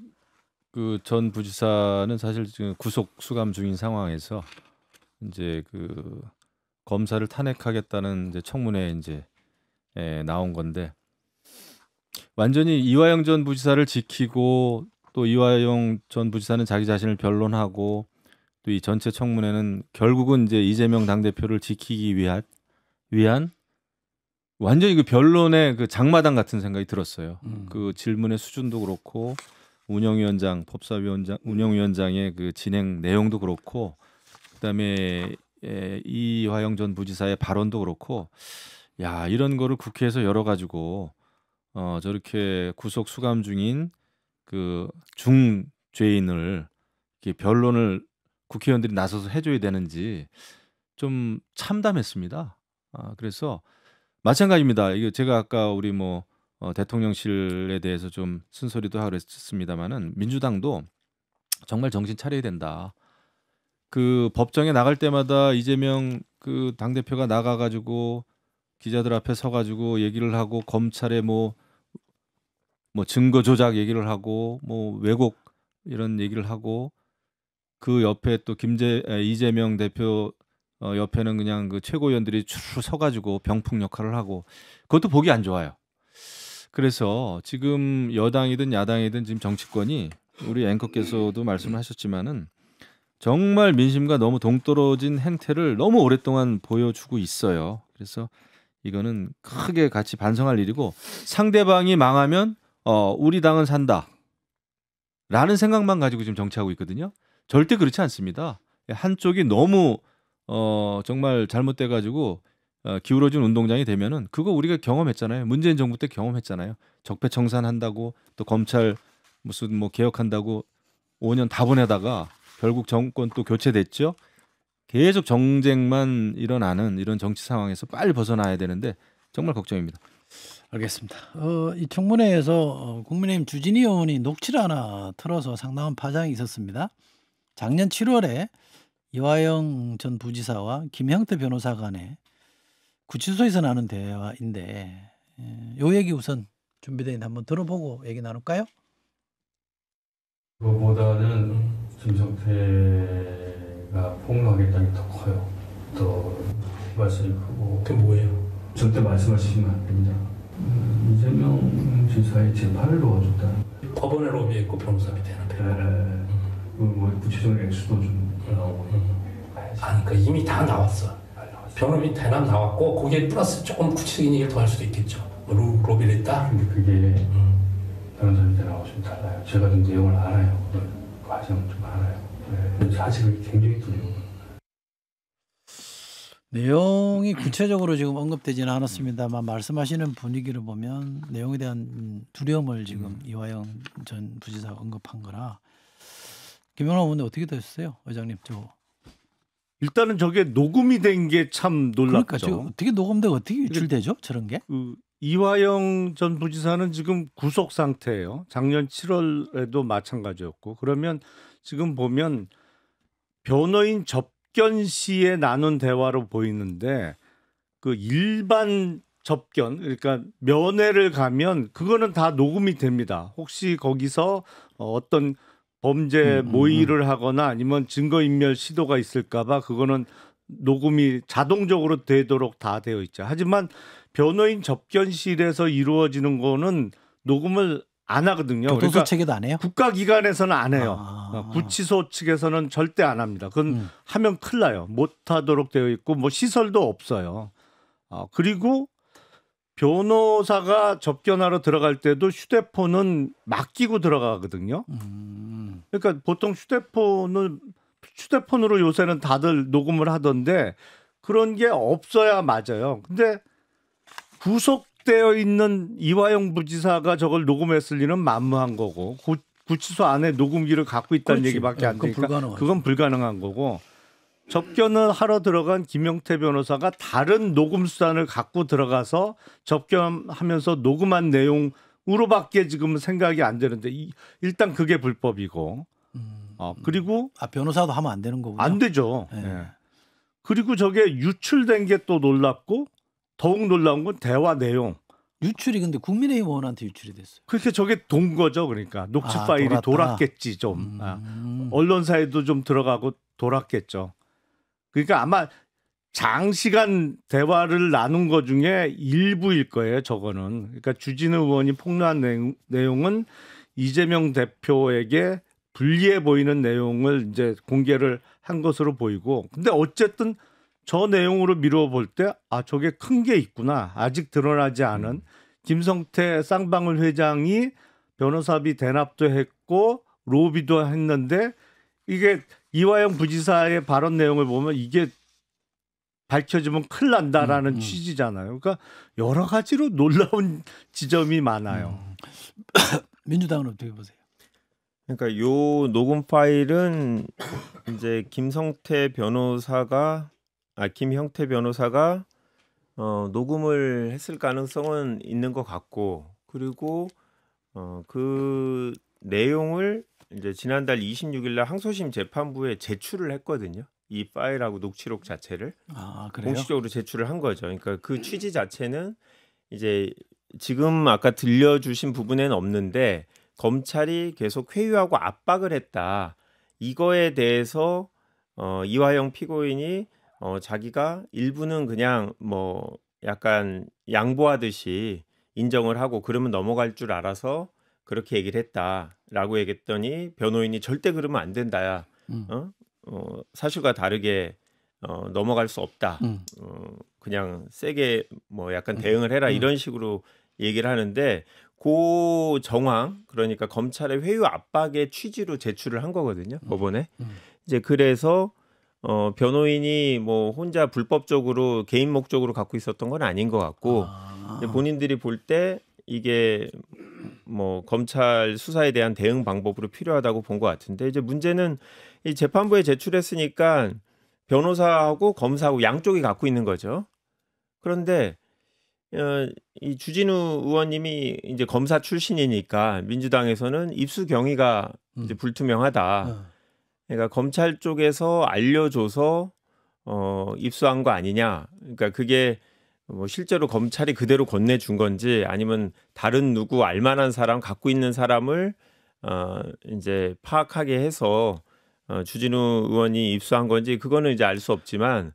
그 전 부지사는 사실 지금 구속 수감 중인 상황에서 이제 그 검사를 탄핵하겠다는 이제 청문회에 이제 나온 건데 완전히 이화영 전 부지사를 지키고 또 이화영 전 부지사는 자기 자신을 변론하고 또 이 전체 청문회는 결국은 이제 이재명 당대표를 지키기 위한 완전히 그 변론의 그 장마당 같은 생각이 들었어요. 그 질문의 수준도 그렇고 운영위원장, 법사위원장, 운영위원장의 그 진행 내용도 그렇고 그다음에 이화영 전 부지사의 발언도 그렇고 야 이런 거를 국회에서 열어가지고 저렇게 구속 수감 중인 그 중죄인을 이렇게 변론을 국회의원들이 나서서 해줘야 되는지 좀 참담했습니다. 그래서 마찬가지입니다. 이거 제가 아까 우리 뭐 대통령실에 대해서 좀 쓴소리도 하고 그랬습니다만은 민주당도 정말 정신 차려야 된다. 그 법정에 나갈 때마다 이재명 그 당대표가 나가가지고 기자들 앞에 서가지고 얘기를 하고 검찰에 뭐 증거 조작 얘기를 하고 뭐 왜곡 이런 얘기를 하고 그 옆에 또 이재명 대표 옆에는 그냥 그 최고위원들이 쭉 서가지고 병풍 역할을 하고 그것도 보기 안 좋아요. 그래서 지금 여당이든 야당이든 지금 정치권이 우리 앵커께서도 말씀을 하셨지만은 정말 민심과 너무 동떨어진 행태를 너무 오랫동안 보여주고 있어요. 그래서 이거는 크게 같이 반성할 일이고 상대방이 망하면 우리 당은 산다 라는 생각만 가지고 지금 정치하고 있거든요. 절대 그렇지 않습니다. 한쪽이 너무 정말 잘못돼 가지고 기울어진 운동장이 되면은 그거 우리가 경험했잖아요. 문재인 정부 때 경험했잖아요. 적폐청산한다고 또 검찰 무슨 뭐 개혁한다고 5년 다 보내다가 결국 정권 또 교체됐죠. 계속 정쟁만 일어나는 이런 정치 상황에서 빨리 벗어나야 되는데 정말 걱정입니다. 알겠습니다. 이 청문회에서 국민의힘 주진희 의원이 녹취를 하나 틀어서 상당한 파장이 있었습니다. 작년 7월에 이화영 전 부지사와 김형태 변호사 간에 구치소에서 나눈 대화인데 요 얘기 우선 준비되어 있는데 한번 들어보고 얘기 나눌까요? 그거보다는 김성태가 폭로하겠다는 게 더 커요. 더 휘발성이 크고. 그 뭐예요? 절대 말씀하시면 안 됩니다. 이재명 지사의 재판을 도와줬다는 거예요. 법원에 로비했고 변호사 밑에 하나 배워. 뭐 구체적인 액수도 좀 나오고. 아니 그 이미 다 나왔어. 변호비 대남 나왔고 거기에 플러스 조금 구체적인 얘기를 더 할 수도 있겠죠. 뭐 로비를 했다. 근데 그게 변호사 밑에 나오고 좀 달라요. 제가 좀 내용을 알아요. 그 과정을 좀 알아요. 사실을 굉장히 두려워요. 내용이 구체적으로 지금 언급되지는 않았습니다만 말씀하시는 분위기를 보면 내용에 대한 두려움을 지금 이화영 전 부지사가 언급한 거라. 김영남 의원님 어떻게 되셨어요, 의장님? 일단은 저게 녹음이 된 게 참 놀랍죠. 그러니까 지금 어떻게 녹음되고 어떻게 유출되죠, 저런 게? 이화영 전 부지사는 지금 구속 상태예요. 작년 7월에도 마찬가지였고 그러면 지금 보면 변호인 접견 시에 나눈 대화로 보이는데 그 일반 접견 그러니까 면회를 가면 그거는 다 녹음이 됩니다. 혹시 거기서 어떤 범죄 모의를 하거나 아니면 증거인멸 시도가 있을까봐 그거는 녹음이 자동적으로 되도록 다 되어 있죠. 하지만 변호인 접견실에서 이루어지는 거는 녹음을 안 하거든요. 교도소 측에도 안 해요? 국가기관에서는 안 해요. 구치소 측에서는 절대 안 합니다. 그건 하면 큰일 나요. 못하도록 되어 있고 뭐 시설도 없어요. 그리고 변호사가 접견하러 들어갈 때도 휴대폰은 맡기고 들어가거든요. 그러니까 보통 휴대폰으로 요새는 다들 녹음을 하던데 그런 게 없어야 맞아요. 근데 구속되어 있는 이화영 부지사가 저걸 녹음했을 리는 만무한 거고 구치소 안에 녹음기를 갖고 있다는 얘기밖에 안 되니까 그건 불가능한 거고 접견을 하러 들어간 김영태 변호사가 다른 녹음 수단을 갖고 들어가서 접견하면서 녹음한 내용으로밖에 지금 생각이 안 되는데 일단 그게 불법이고 그리고 변호사도 하면 안 되는 거군요. 안 되죠. 네. 그리고 저게 유출된 게 또 놀랍고 더욱 놀라운 건 대화 내용. 유출이 근데 국민의힘 의원한테 유출이 됐어요. 그렇게 저게 돈 거죠. 그러니까 녹취 파일이 돌았겠지 좀. 언론사에도 좀 들어가고 돌았겠죠. 그러니까 아마 장시간 대화를 나눈 것 중에 일부일 거예요. 저거는. 그러니까 주진우 의원이 폭로한 내용은 이재명 대표에게 불리해 보이는 내용을 이제 공개를 한 것으로 보이고 근데 어쨌든 저 내용으로 미루어 볼 때 저게 큰 게 있구나. 아직 드러나지 않은 김성태 쌍방울 회장이 변호사비 대납도 했고 로비도 했는데 이게 이화영 부지사의 발언 내용을 보면 이게 밝혀지면 큰일 난다라는 취지잖아요. 그러니까 여러 가지로 놀라운 지점이 많아요. 민주당은 어떻게 보세요? 그러니까 요 녹음 파일은 이제 김형태 변호사가 녹음을 했을 가능성은 있는 것 같고 그리고 그 내용을 이제 지난달 26일 날 항소심 재판부에 제출을 했거든요. 이 파일하고 녹취록 자체를 그래요? 공식적으로 제출을 한 거죠. 그러니까 그 취지 자체는 이제 지금 아까 들려주신 부분에는 없는데 검찰이 계속 회유하고 압박을 했다. 이거에 대해서 이화영 피고인이 자기가 일부는 그냥 뭐 약간 양보하듯이 인정을 하고 그러면 넘어갈 줄 알아서 그렇게 얘기를 했다라고 얘기했더니 변호인이 절대 그러면 안 된다야. 사실과 다르게 넘어갈 수 없다. 그냥 세게 뭐 약간 대응을 해라 이런 식으로 얘기를 하는데 그 정황 그러니까 검찰의 회유 압박의 취지로 제출을 한 거거든요. 법원에. 이제 그래서 변호인이 뭐 혼자 불법적으로 개인 목적으로 갖고 있었던 건 아닌 것 같고 본인들이 볼 때 이게 뭐 검찰 수사에 대한 대응 방법으로 필요하다고 본 것 같은데 이제 문제는 이 재판부에 제출했으니까 변호사하고 검사하고 양쪽이 갖고 있는 거죠. 그런데 이 주진우 의원님이 이제 검사 출신이니까 민주당에서는 입수 경위가 이제 불투명하다. 그러니까 검찰 쪽에서 알려줘서 입수한 거 아니냐. 그러니까 그게 뭐 실제로 검찰이 그대로 건네준 건지 아니면 다른 누구 알만한 사람 갖고 있는 사람을 이제 파악하게 해서 주진우 의원이 입수한 건지 그거는 이제 알 수 없지만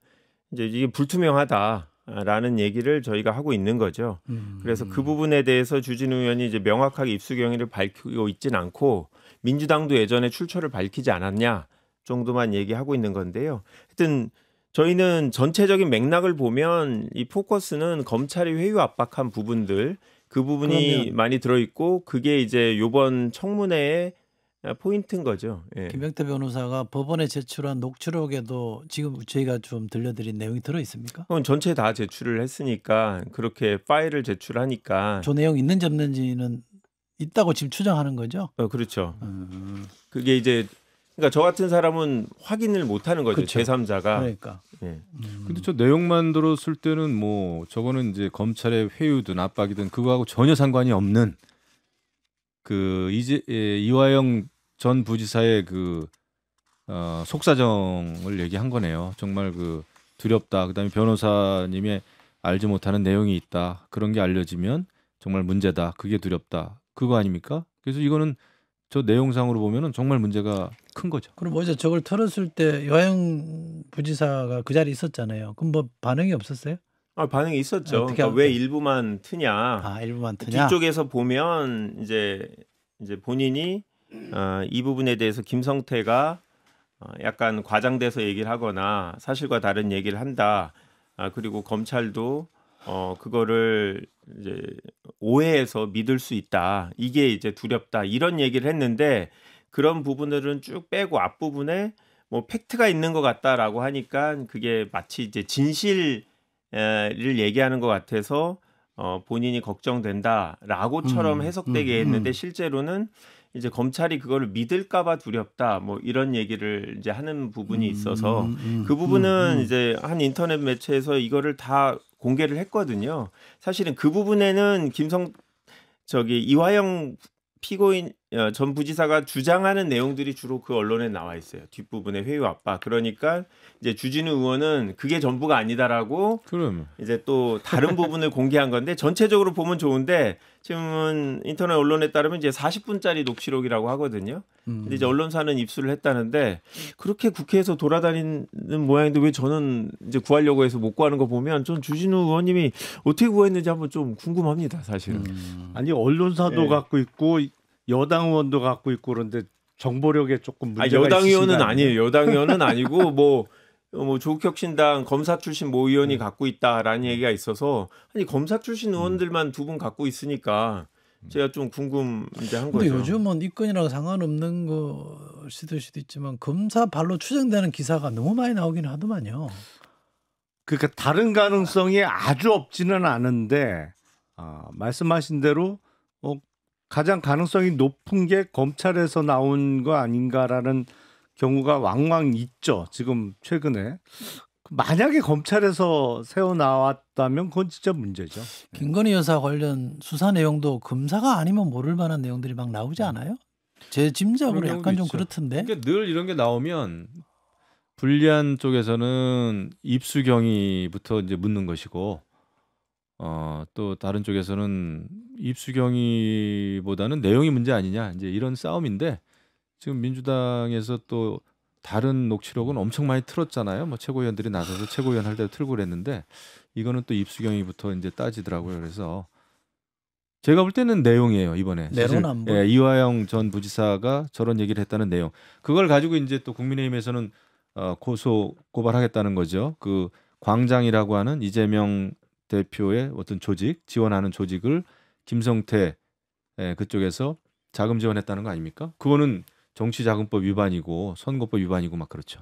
이제 이게 불투명하다라는 얘기를 저희가 하고 있는 거죠. 그래서 그 부분에 대해서 주진우 의원이 이제 명확하게 입수 경위를 밝히고 있진 않고 민주당도 예전에 출처를 밝히지 않았냐 정도만 얘기하고 있는 건데요. 하여튼 저희는 전체적인 맥락을 보면 이 포커스는 검찰이 회유 압박한 부분들 그 부분이 많이 들어있고 그게 이제 이번 청문회의 포인트인 거죠. 예. 김병태 변호사가 법원에 제출한 녹취록에도 지금 저희가 좀 들려드린 내용이 들어 있습니까? 그건 전체 다 제출을 했으니까 그렇게 파일을 제출하니까 저 내용 있는지 없는지는 있다고 지금 추정하는 거죠? 그렇죠. 그게 이제 그러니까 저 같은 사람은 확인을 못 하는 거죠. 그렇죠. 제3자가. 그러니까. 예. 근데 저 내용만 들었을 때는 뭐 저거는 이제 검찰의 회유든 압박이든 그거하고 전혀 상관이 없는 그 이제 이화영 전 부지사의 그 속사정을 얘기한 거네요. 정말 그 두렵다. 그다음에 변호사님의 알지 못하는 내용이 있다. 그런 게 알려지면 정말 문제다. 그게 두렵다. 그거 아닙니까? 그래서 이거는 저 내용상으로 보면은 정말 문제가 큰 거죠. 그럼 어제 저걸 털었을 때 이화영 부지사가 그 자리에 있었잖아요. 그럼 뭐 반응이 없었어요? 반응이 있었죠. 그러니까 왜 일부만 트냐? 일부만 트냐? 뒤쪽에서 보면 이제 본인이 이 부분에 대해서 김성태가 약간 과장돼서 얘기를 하거나 사실과 다른 얘기를 한다. 그리고 검찰도 그거를 이제 오해해서 믿을 수 있다. 이게 이제 두렵다. 이런 얘기를 했는데 그런 부분들은 쭉 빼고 앞부분에 뭐 팩트가 있는 것 같다라고 하니까 그게 마치 이제 진실을 얘기하는 것 같아서 본인이 걱정된다라고처럼 해석되게 했는데 실제로는 이제 검찰이 그거를 믿을까봐 두렵다 뭐 이런 얘기를 이제 하는 부분이 있어서 그 부분은 이제 한 인터넷 매체에서 이거를 다 공개를 했거든요. 사실은 그 부분에는 이화영 피고인 전 부지사가 주장하는 내용들이 주로 그 언론에 나와 있어요. 뒷부분에 회유 압박. 그러니까 이제 주진우 의원은 그게 전부가 아니다라고 이제 또 다른 부분을 공개한 건데 전체적으로 보면 좋은데 지금은 인터넷 언론에 따르면 이제 40분짜리 녹취록이라고 하거든요. 근데 이제 언론사는 입수를 했다는데 그렇게 국회에서 돌아다니는 모양인데 왜 저는 이제 구하려고 해서 못 구하는 거 보면 전 주진우 의원님이 어떻게 구했는지 한번 좀 궁금합니다, 사실은. 아니 언론사도 갖고 있고 여당 의원도 갖고 있고 그런데 정보력에 조금 문제가 여당 의원은 있으신가요? 아니에요. 여당 의원은 아니고 뭐 조국혁신당 검사 출신 모 의원이 갖고 있다라는 얘기가 있어서 아니 검사 출신 의원들만 두 분 갖고 있으니까 제가 좀 궁금 이제 한 거죠. 근데 요즘은 이건이랑 상관없는 것일 수도 있지만 검사 발로 추정되는 기사가 너무 많이 나오긴 하더만요. 그러니까 다른 가능성이 아주 없지는 않은데 말씀하신 대로 가장 가능성이 높은 게 검찰에서 나온 거 아닌가라는 경우가 왕왕 있죠. 지금 최근에. 만약에 검찰에서 새어 나왔다면 그건 진짜 문제죠. 김건희 여사 관련 수사 내용도 검사가 아니면 모를 만한 내용들이 막 나오지 않아요? 제 짐작으로 약간 좀 있죠. 그렇던데. 그러니까 늘 이런 게 나오면 불리한 쪽에서는 입수경위부터 이제 묻는 것이고 또 다른 쪽에서는 입수경위보다는 내용이 문제 아니냐 이제 이런 싸움인데 지금 민주당에서 또 다른 녹취록은 엄청 많이 틀었잖아요. 뭐 최고위원들이 나서서 최고위원 할 때도 틀고 그랬는데 이거는 또 입수경위부터 이제 따지더라고요. 그래서 제가 볼 때는 내용이에요 이번에. 내로남불. 예, 이화영 전 부지사가 저런 얘기를 했다는 내용. 그걸 가지고 이제 또 국민의힘에서는 고소 고발하겠다는 거죠. 그 광장이라고 하는 이재명 대표의 어떤 조직 지원하는 조직을 김성태 그쪽에서 자금 지원했다는 거 아닙니까? 그거는 정치자금법 위반이고 선거법 위반이고 막 그렇죠.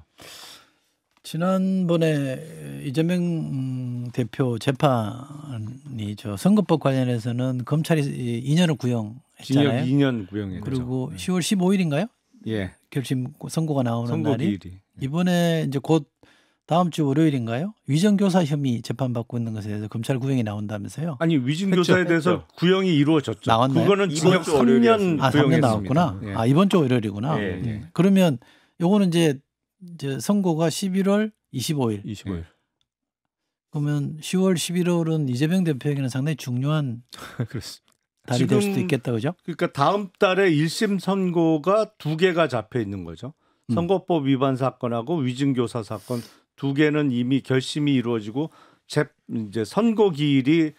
지난번에 이재명 대표 재판이 저 선거법 관련해서는 검찰이 2년을 구형했잖아요. 징역 2년 구형했죠. 그리고 10월 15일인가요? 예. 결심 선고가 나오는 선거 날이 기일이. 이번에 이제 곧 다음 주 월요일인가요? 위정교사 혐의 재판받고 있는 것에 대해서 검찰 구형이 나온다면서요? 아니 위증교사에 대해서 구형이 이루어졌죠. 나왔나요? 그거는 징역 3년 3년 구형했습니다. 나왔구나. 예. 이번 주 월요일이구나. 예, 예. 그러면 요거는 이제 선고가 11월 25일. 25일. 그러면 10월 11월은 이재명 대표에게는 상당히 중요한 그렇습니다. 달이 될 지금 수도 있겠다, 그죠? 그러니까 다음 달에 1심 선고가 2개가 잡혀 있는 거죠. 선거법 위반 사건하고 위증교사 사건 2개는 이미 결심이 이루어지고 이제 선고 기일이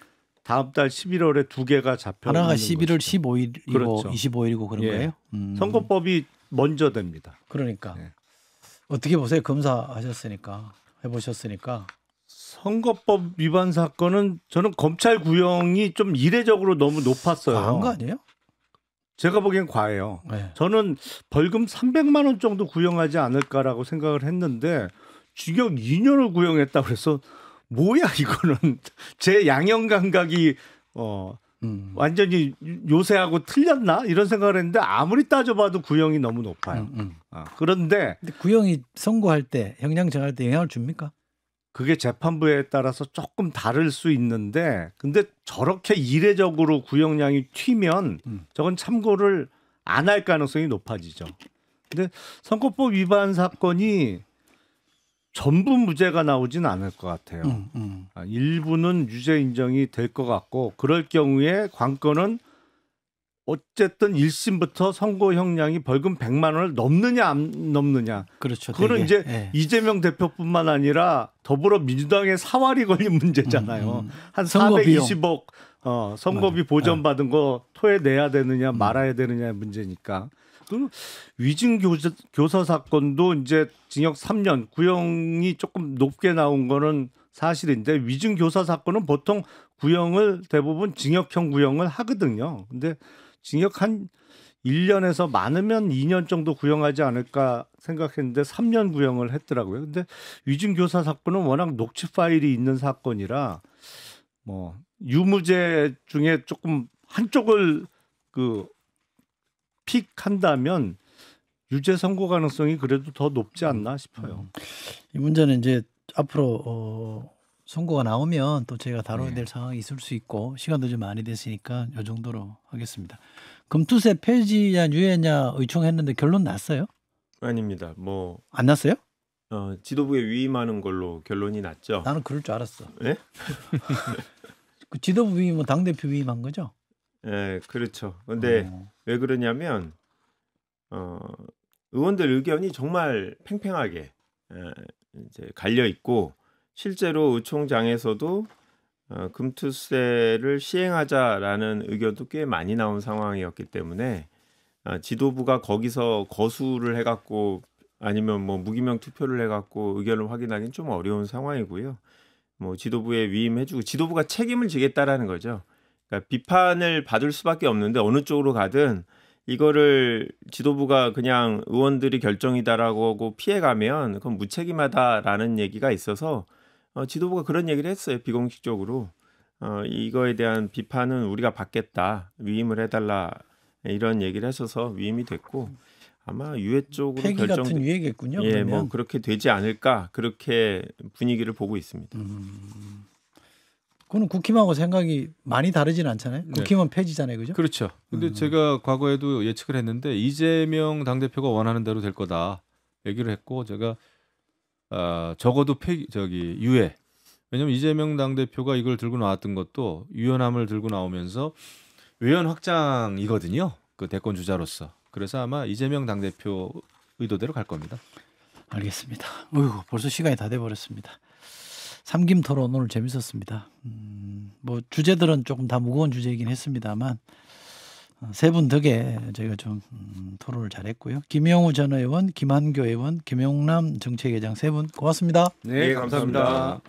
다음 달 11월에 2개가 잡혀 있는 하나가 거죠. 11월 15일이고 그렇죠. 25일이고 그런 예. 거예요? 선거법이 먼저 됩니다. 그러니까 예. 어떻게 보세요? 검사하셨으니까 해보셨으니까. 선거법 위반 사건은 저는 검찰 구형이 좀 이례적으로 너무 높았어요. 과한 거 아니에요? 제가 보기엔 과해요. 네. 저는 벌금 300만 원 정도 구형하지 않을까라고 생각을 했는데 징역 2년을 구형했다 그래서 뭐야 이거는 제 양형 감각이 완전히 요새하고 틀렸나 이런 생각을 했는데 아무리 따져봐도 구형이 너무 높아요. 그런데 구형이 선고할 때 형량 정할 때 영향을 줍니까? 그게 재판부에 따라서 조금 다를 수 있는데 근데 저렇게 이례적으로 구형량이 튀면 저건 참고를 안 할 가능성이 높아지죠. 근데 선거법 위반 사건이 전부 무죄가 나오진 않을 것 같아요. 일부는 유죄 인정이 될 것 같고 그럴 경우에 관건은 어쨌든 1심부터 선고 형량이 벌금 100만 원을 넘느냐 안 넘느냐. 그렇죠. 그거는 되게. 이제 예. 이재명 대표뿐만 아니라 더불어민주당의 사활이 걸린 문제잖아요. 한 선거 비용. 420억 선거비 보전받은 거 토해내야 되느냐 말아야 되느냐의 문제니까. 그 위증교사 사건도 이제 징역 3년 구형이 조금 높게 나온 거는 사실인데 위증교사 사건은 보통 구형을 대부분 징역형 구형을 하거든요. 근데 징역 한 1년에서 많으면 2년 정도 구형하지 않을까 생각했는데 3년 구형을 했더라고요. 근데 위증교사 사건은 워낙 녹취 파일이 있는 사건이라 뭐 유무죄 중에 조금 한쪽을 픽한다면 유죄 선고 가능성이 그래도 더 높지 않나 싶어요. 이 문제는 이제 앞으로 선고가 나오면 또 저희가 다뤄야 될 상황이 있을 수 있고 시간도 좀 많이 됐으니까 이 정도로 하겠습니다. 금투세 폐지냐 유예냐 의총했는데 결론 났어요? 아닙니다. 뭐 안 났어요? 지도부에 위임하는 걸로 결론이 났죠. 나는 그럴 줄 알았어. 예? 그 지도부 위임은 당대표 위임한 거죠? 예, 그렇죠. 근데 왜 그러냐면 의원들 의견이 정말 팽팽하게 이제 갈려 있고 실제로 의총장에서도 금투세를 시행하자라는 의견도 꽤 많이 나온 상황이었기 때문에 지도부가 거기서 거수를 해갖고 아니면 뭐 무기명 투표를 해갖고 의견을 확인하기는 좀 어려운 상황이고요. 뭐 지도부에 위임해주고 지도부가 책임을 지겠다라는 거죠. 그러니까 비판을 받을 수밖에 없는데 어느 쪽으로 가든 이거를 지도부가 그냥 의원들이 결정이다라고 하고 피해가면 그건 무책임하다라는 얘기가 있어서 지도부가 그런 얘기를 했어요. 비공식적으로 이거에 대한 비판은 우리가 받겠다. 위임을 해달라 이런 얘기를 하셔서 위임이 됐고 아마 유예 쪽으로 폐기 같은 유예겠군요. 예, 그러면. 뭐 그렇게 되지 않을까 그렇게 분위기를 보고 있습니다. 그거는 국힘하고 생각이 많이 다르진 않잖아요. 네. 국힘은 폐지잖아요, 그죠? 그렇죠. 근데 제가 과거에도 예측을 했는데 이재명 당대표가 원하는 대로 될 거다 얘기를 했고 제가 적어도 유예. 왜냐하면 이재명 당대표가 이걸 들고 나왔던 것도 유연함을 들고 나오면서 외연 확장이거든요. 그 대권 주자로서. 그래서 아마 이재명 당대표 의도대로 갈 겁니다. 알겠습니다. 어이구, 벌써 시간이 다 돼버렸습니다. 삼김 토론 오늘 재밌었습니다. 뭐 주제들은 조금 다 무거운 주제이긴 했습니다만 세 분 덕에 저희가 좀 토론을 잘했고요. 김영우 전 의원, 김한교 의원, 김용남 정책회장 세 분 고맙습니다. 네, 감사합니다.